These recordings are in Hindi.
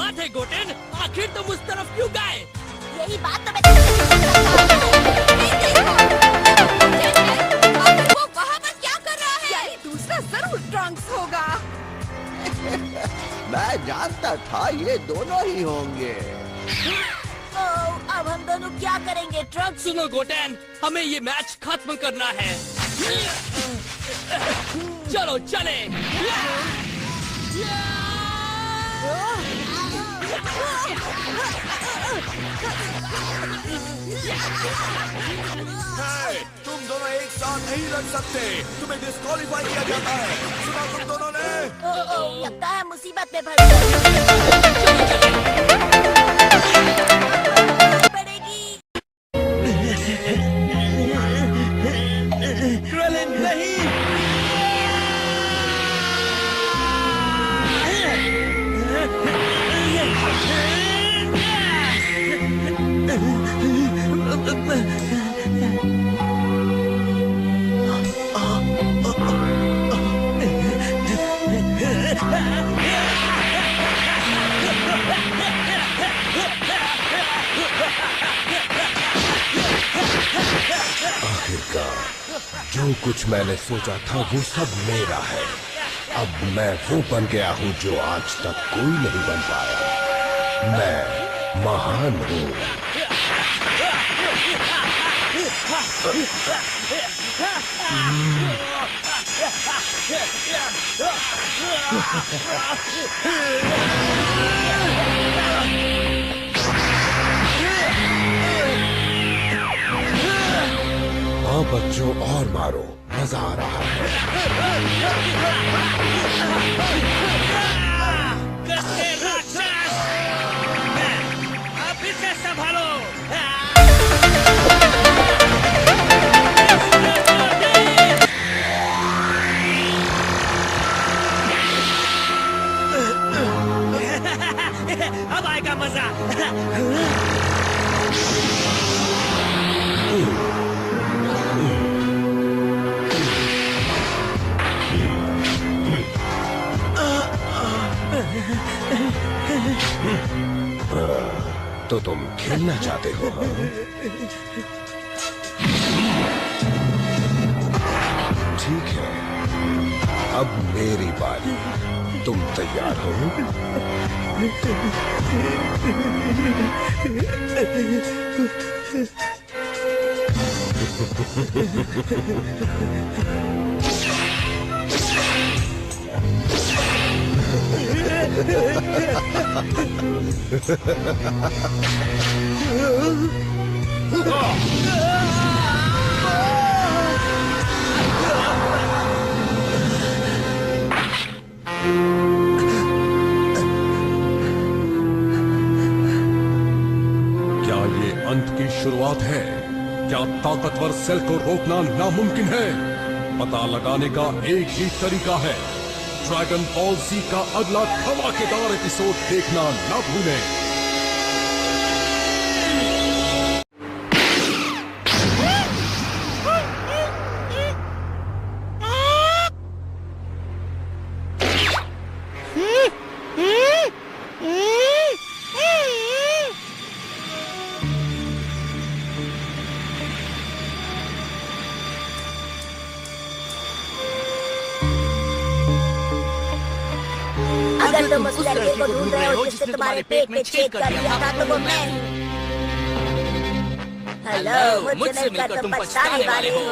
बात है गोटेन, आखिर तुम उस तरफ क्यों गए? यही बात तो मैं वो वहाँ पर क्या कर रहा है? यानी दूसरा जरूर ट्रंक्स होगा। मैं जानता था ये दोनों ही होंगे। अब हम दोनों क्या करेंगे ट्रंक्स? सुनो गोटेन, हमें ये मैच खत्म करना है। चलो चले। तुम दोनों एक साथ नहीं लड़ सकते, तुम्हें डिस्क्वालीफाई किया जाता है। सुना तुम दोनों ने? लगता है मुसीबत में फंस गए। पड़ेगी। क्रेलिन नहीं। आखिरकार जो कुछ मैंने सोचा था वो सब मेरा है। अब मैं वो बन गया हूँ जो आज तक कोई नहीं बन पाया। मैं महान हूँ। हाँ बच्चों, और मारो, मजा आ रहा है। अब इसे संभालो। अब आएगा मजा। तो तुम खेलना चाहते हो? ठीक है, अब मेरी बारी। तुम तैयार हो? क्या ये अंत की शुरुआत है? क्या ताकतवर सेल को रोकना नामुमकिन है? पता लगाने का एक ही तरीका है। ड्रैगन बॉल Z का अगला धमाकेदार एपिसोड देखना न भूलें। अगर तुम उस लड़के को ढूंढ रहे हो जिसने तुम्हारे पेट में छेद कर दिया था तो वो मैं हूँ। हेलो, मुझसे मिलकर तुम पछताने वाले हो।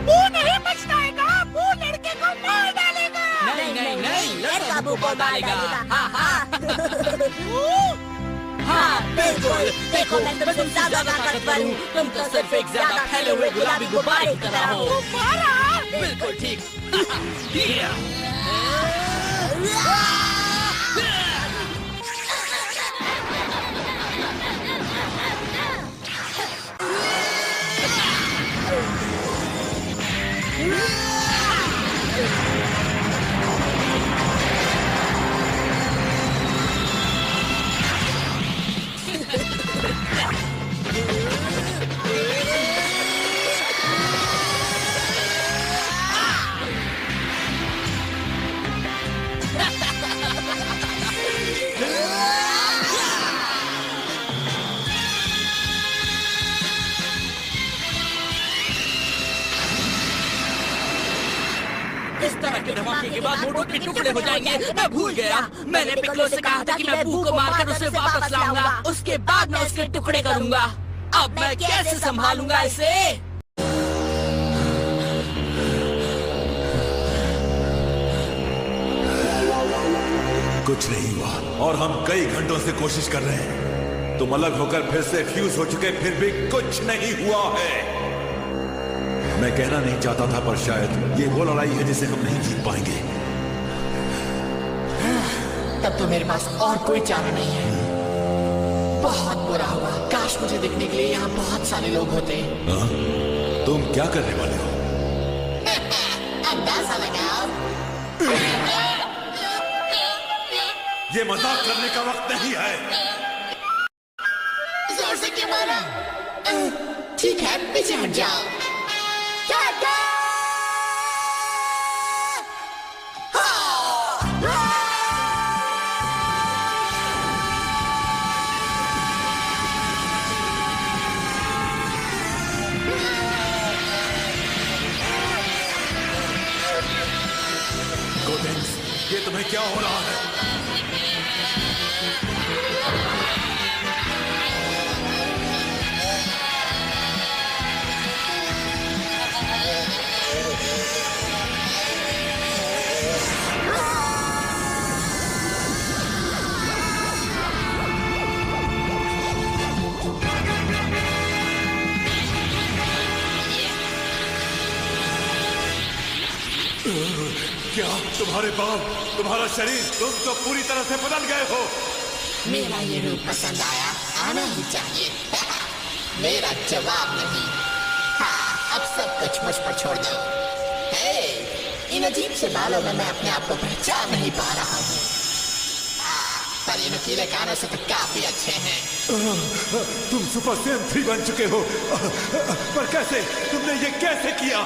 वो नहीं पछताएगा, वो लड़के को मार डालेगा। नहीं नहीं नहीं, काबू को मार डालेगा। हाँ हाँ। हाँ बिल्कुल, देखो मैं तुमसे ज्यादा ताकतवर हूँ। तुम तो सिर्फ एक ज्यादा फैले हुए गुलाबी गुब्बारे की तरह हो। बिल्कुल ठीक। के बाद मोटू के टुकड़े हो जाएंगे। मैं भूल गया, मैंने पिक्लो से कहा था कि मैं बू को मारकर उसे वापस लाऊंगा, उसके बाद मैं उसके टुकड़े करूंगा। अब मैं कैसे संभालूंगा इसे? कुछ नहीं हुआ और हम कई घंटों से कोशिश कर रहे हैं। तुम अलग होकर फिर से फ्यूज हो चुके, फिर भी कुछ नहीं हुआ है। मैं कहना नहीं चाहता था, पर शायद ये वो लड़ाई है जिसे हम नहीं जीत पाएंगे। तब तो मेरे पास और कोई चारा नहीं है। बहुत बुरा हुआ, काश मुझे देखने के लिए यहाँ बहुत सारे लोग होते। तुम क्या करने वाले हो? अंदाजा लगाओ। ये मजाक करने का वक्त नहीं है। जोर से क्यों मारा? ठीक है, पीछे हट जाओ। गोटेंस, ये तुम्हें क्या हो रहा है? क्या तुम्हारे बाल, तुम्हारा शरीर, तुम तो पूरी तरह से बदल गए हो। मेरा ये रूप पसंद आया, आना ही चाहिए। मेरा जवाब नहीं। हाँ, अब सब कुछ मुझ पर छोड़ दो। हे, इन अजीब से बालों में मैं अपने आप को पहचान नहीं पा रहा हूँ। पर ये नुकीले कानों से तो काफी अच्छे हैं। तुम सुपर सैयन 3 बन चुके हो। पर कैसे? तुमने ये कैसे किया?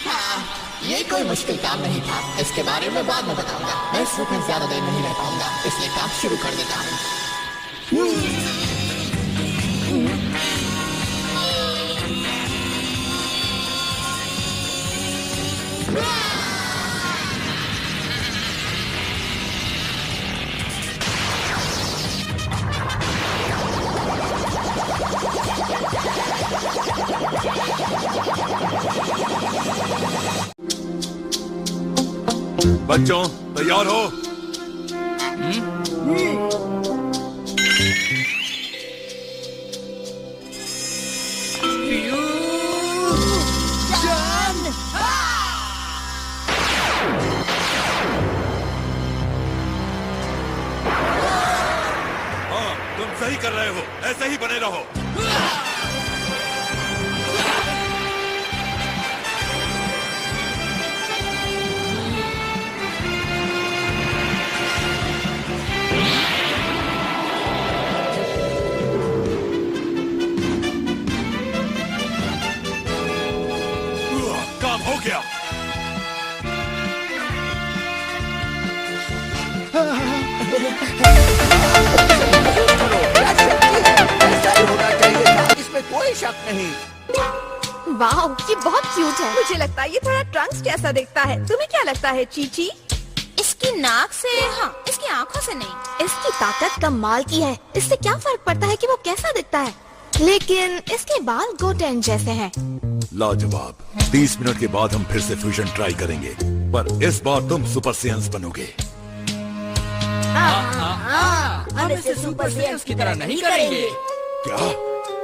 हाँ, ये कोई मुश्किल काम नहीं था। इसके बारे में बाद में बताऊंगा। मैं इस रूप में ज्यादा देर नहीं रह पाऊंगा, इसलिए काम शुरू कर देता हूँ। बच्चों, तैयार हो? हाँ, तुम सही कर रहे हो। ऐसे ही बने रहो। हो गया। ऐसा ही होना चाहिए था, इसमें कोई शक नहीं। वाह, ये बहुत क्यूट है। मुझे लगता है ये थोड़ा ट्रंक्स जैसा दिखता है। तुम्हें क्या लगता है चीची? इसकी नाक से हाँ, इसकी आंखों से नहीं। इसकी ताकत कमाल की है। इससे क्या फर्क पड़ता है कि वो कैसा दिखता है? लेकिन इसके बाल गोटेन जैसे हैं। लाजवाब। 30 मिनट के बाद हम फिर से फ्यूजन ट्राई करेंगे, पर इस बार तुम सुपर सेयंस बनोगे। हम इसे सुपर सेयंस की तरह नहीं करेंगे। क्या?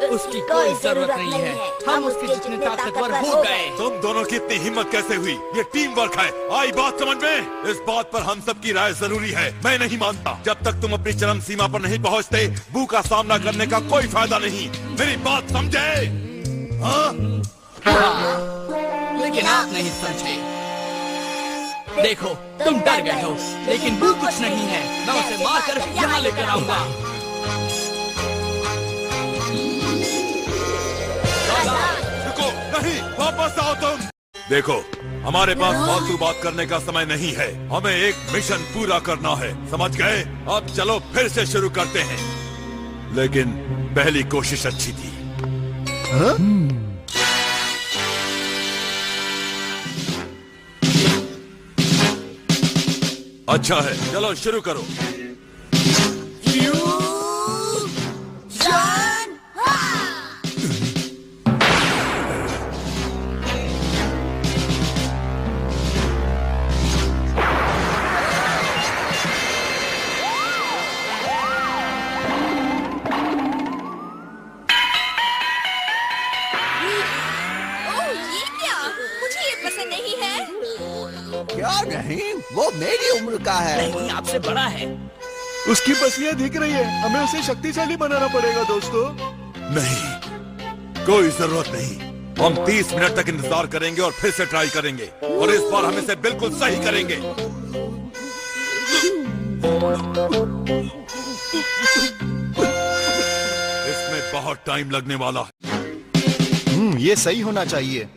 उसकी कोई जरूरत नहीं है। हम उसके जितने ताकतवर हो गए। तुम दोनों की इतनी हिम्मत कैसे हुई? ये टीम वर्क है। आई बात समझ में? इस बात पर हम सब की राय जरूरी है। मैं नहीं मानता। जब तक तुम अपनी चरम सीमा पर नहीं पहुंचते, बू का सामना करने का कोई फायदा नहीं। मेरी बात समझे? हाँ? लेकिन आप नहीं समझे। देखो, तुम डर गए हो, लेकिन बू कुछ नहीं है। मैं उसे मारकर यहाँ लेकर आऊंगा। रुको, नहीं, वापस आओ तुम। देखो, हमारे पास फालतू बात करने का समय नहीं है। हमें एक मिशन पूरा करना है, समझ गए? अब चलो फिर से शुरू करते हैं। लेकिन पहली कोशिश अच्छी थी। अच्छा है, चलो शुरू करो। क्या नहीं, वो मेरी उम्र का है। नहीं, आपसे बड़ा है। उसकी पसलियां दिख रही है, हमें उसे शक्तिशाली बनाना पड़ेगा दोस्तों। नहीं, कोई जरूरत नहीं। हम 30 मिनट तक इंतजार करेंगे और फिर से ट्राई करेंगे, और इस बार हम इसे बिल्कुल सही करेंगे। इसमें बहुत टाइम लगने वाला है। ये सही होना चाहिए।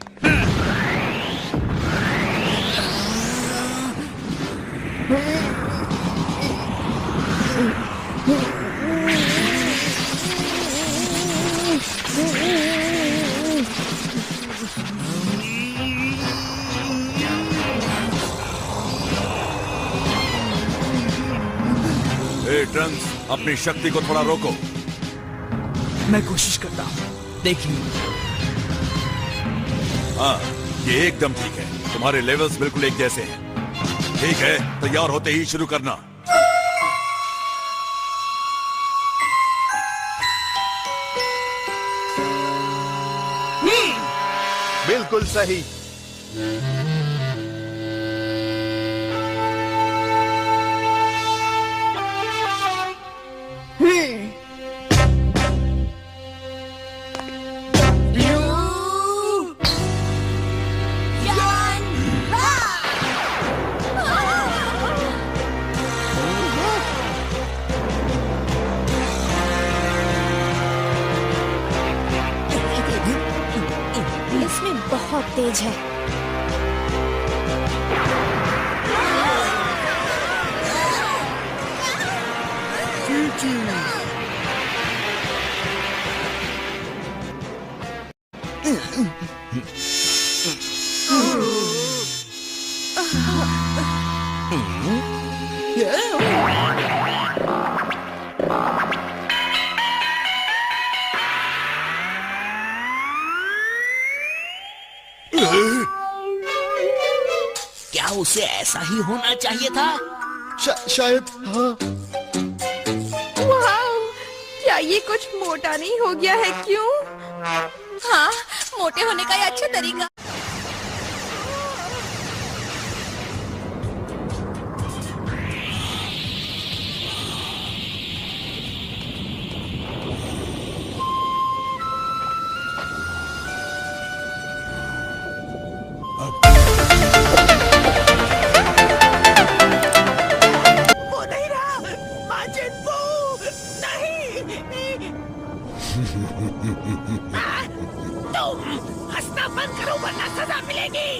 ट्रंक्स, अपनी शक्ति को थोड़ा रोको। मैं कोशिश करता हूँ, देखिए। हाँ, ये एकदम ठीक है। तुम्हारे लेवल्स बिल्कुल एक जैसे हैं। ठीक है, तैयार होते ही शुरू करना। बिल्कुल सही। इसमें बहुत तेज है। क्या उसे ऐसा ही होना चाहिए था? शायद हाँ। वाह, क्या ये कुछ मोटा नहीं हो गया है? क्यों? हाँ, मोटे होने का ये अच्छा तरीका। तुम हंसना बंद करो वरना सजा मिलेगी।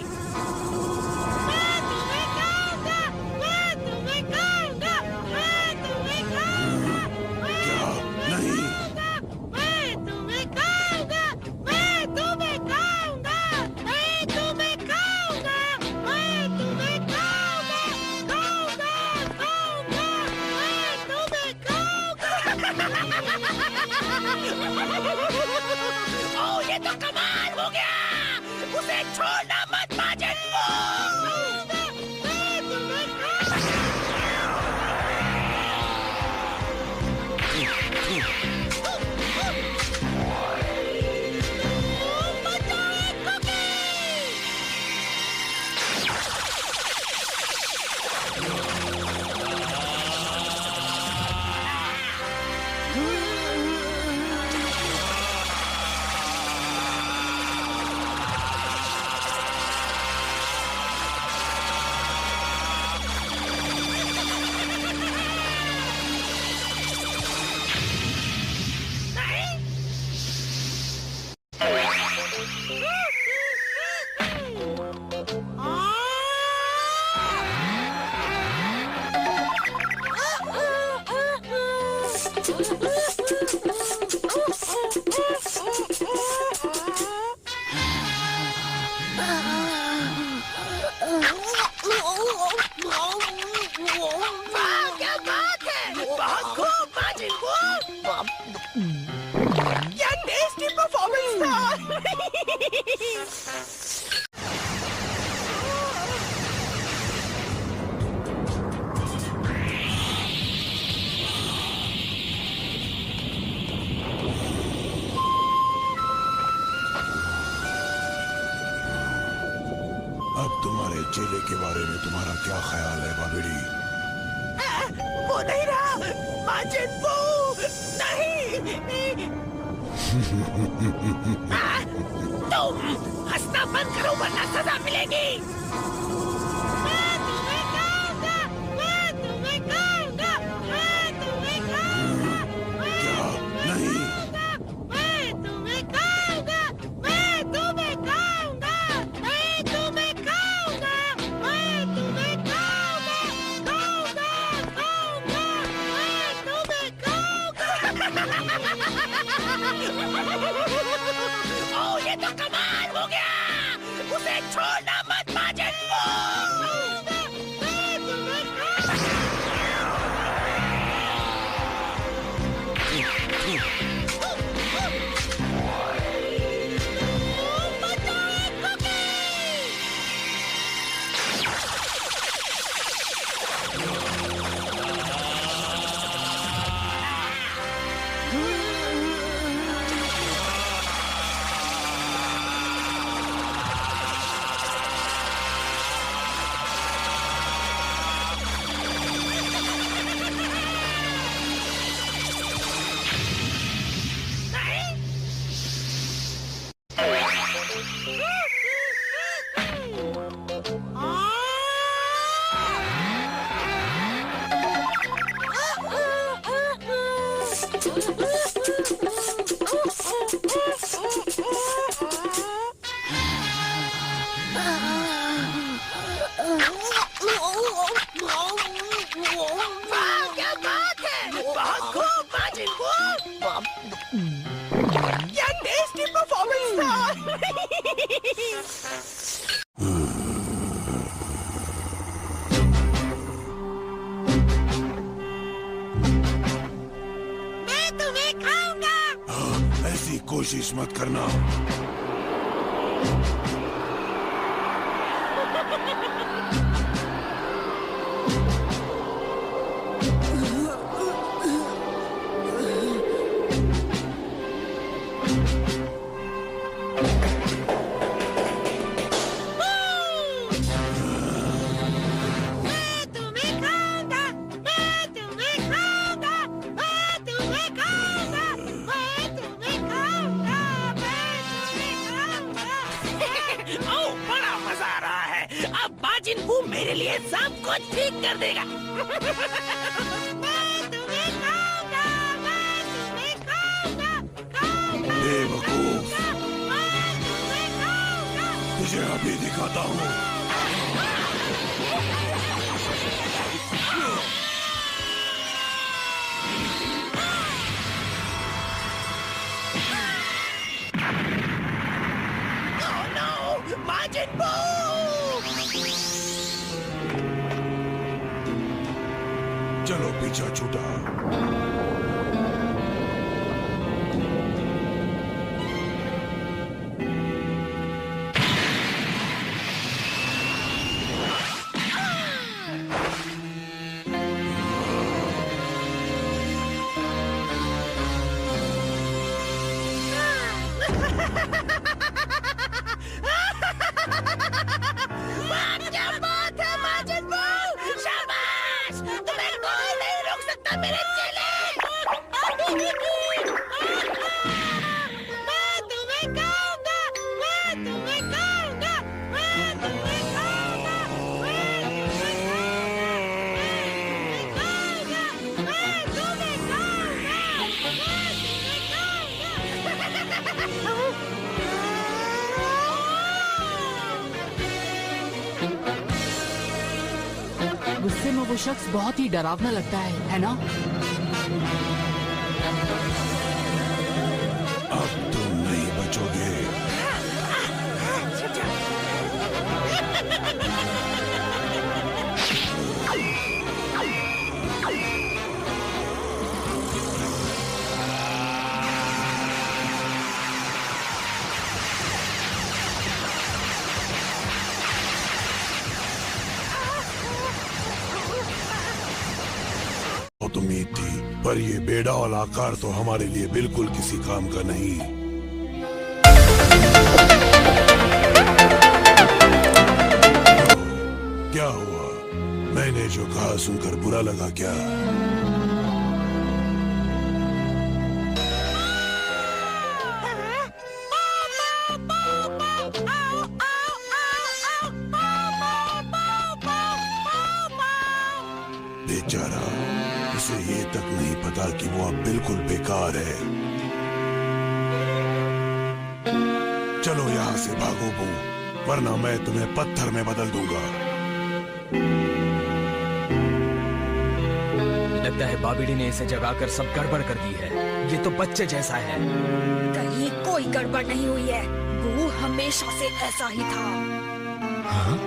ये तो कमाल हो गया। उसे छोड़ना मत माजिद बू। क्या टेस्टी परफॉर्मेंस था। अब तुम्हारे चेले के बारे में तुम्हारा क्या ख्याल है बाबिड़ी? वो नहीं रहा, माजिद बू नहीं। तुम हंसना बंद करो वरना सजा मिलेगी। मैं तुम्हें खाऊंगा, मैं तुम्हें खाऊंगा, मैं तुम्हें खाऊंगा। क्या नहीं? मैं तुम्हें खाऊंगा, मैं तुम्हें खाऊंगा, मैं तुम्हें खाऊंगा, मैं तुम्हें खाऊंगा, खाऊंगा, खाऊंगा, मैं तुम्हें खाऊंगा। ओह, ये तो कमाल हो गया। उसे छोड़ना मत माजिद बू। मैं तुम्हें क्या बात है, बहुत खूब माजिद बू। क्या टेस्टी परफॉर्मेंस था। मैं तुम्हें खाऊंगा। ऐसी कोशिश मत करना। माजिद बू मेरे लिए सब कुछ ठीक कर देगा। मैं तुम्हें खाऊंगा, मैं तुम्हें खाऊंगा, खाऊंगा। बेवकूफ, मैं तुम्हें खाऊंगा। तुझे अभी दिखाता हूँ। Oh no, माजिद बू! चलो पीछा छूटा। क्या बात है माजिद बू! शाबाश! तुम्हें कोई नहीं रोक सकता मेरे चेले! मैं तुम्हें खाऊंगा! मैं तुम्हें खाऊंगा! मैं तुम्हें खाऊंगा! मैं तुम्हें खाऊंगा! मैं तुम्हें खाऊंगा! गुस्से में वो शख्स बहुत ही डरावना लगता है ना? अब तुम नहीं बचोगे। पर ये बेडौल आकार तो हमारे लिए बिल्कुल किसी काम का नहीं। क्या हुआ? मैंने जो कहा सुनकर बुरा लगा क्या? बेचारा, उसे ये तक नहीं पता कि वो अब बिल्कुल बेकार है। चलो यहाँ से भागो बू, वरना मैं तुम्हें पत्थर में बदल दूंगा। लगता है बाबिडी ने इसे जगाकर सब गड़बड़ कर दी है। ये तो बच्चे जैसा है। कहीं कोई गड़बड़ नहीं हुई है। बू हमेशा से ऐसा ही था। हाँ?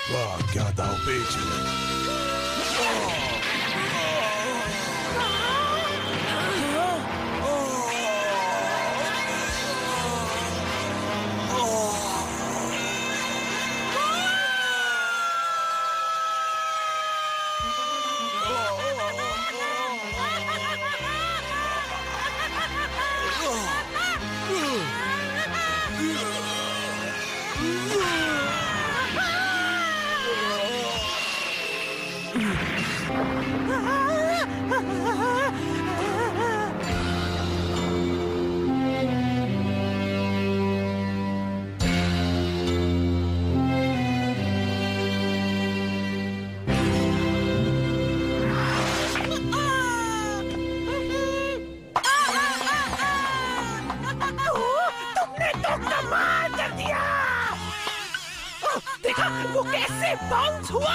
वाह, क्या दांवपेच है। देखा वो कैसे बाउंस हुआ।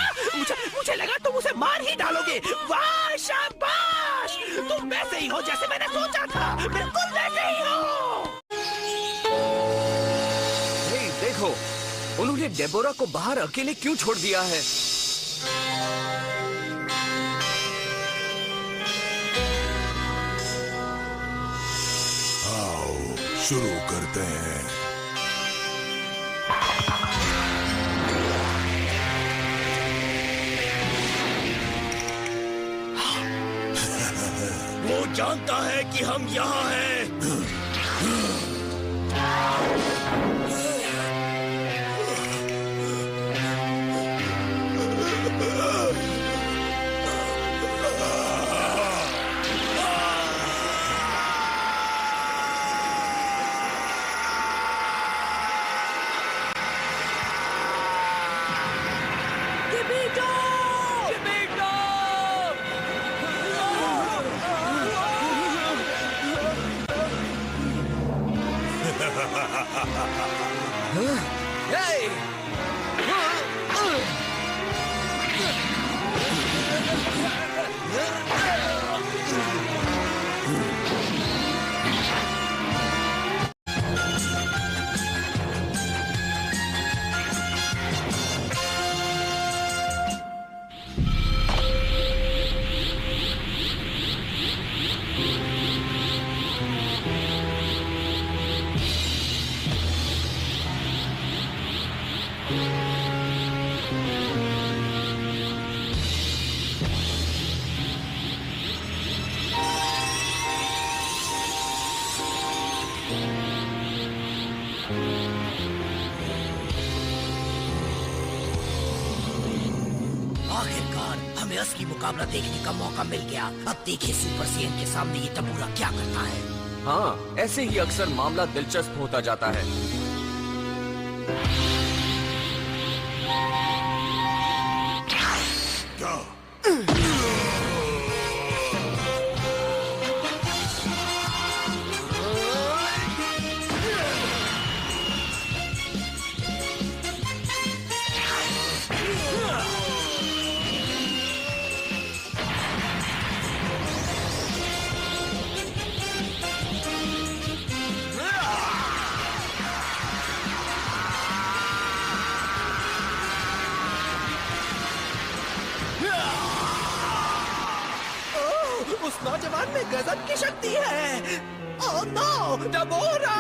मुझे लगा तुम उसे मार ही डालोगे। वाह शाबाश, तुम वैसे ही हो जैसे मैंने सोचा था, बिल्कुल वैसे ही हो। देखो, उन्होंने डेबोरा को बाहर अकेले क्यों छोड़ दिया है? आओ शुरू करते हैं। वो जानता है कि हम यहाँ हैं। आखिरकार हमें असली मुकाबला देखने का मौका मिल गया। अब देखिए सुपर सैयन के सामने ये टबूरा क्या करता है। हाँ, ऐसे ही अक्सर मामला दिलचस्प होता जाता है। नौजवान में गजब की शक्ति है। Oh no, डबोरा!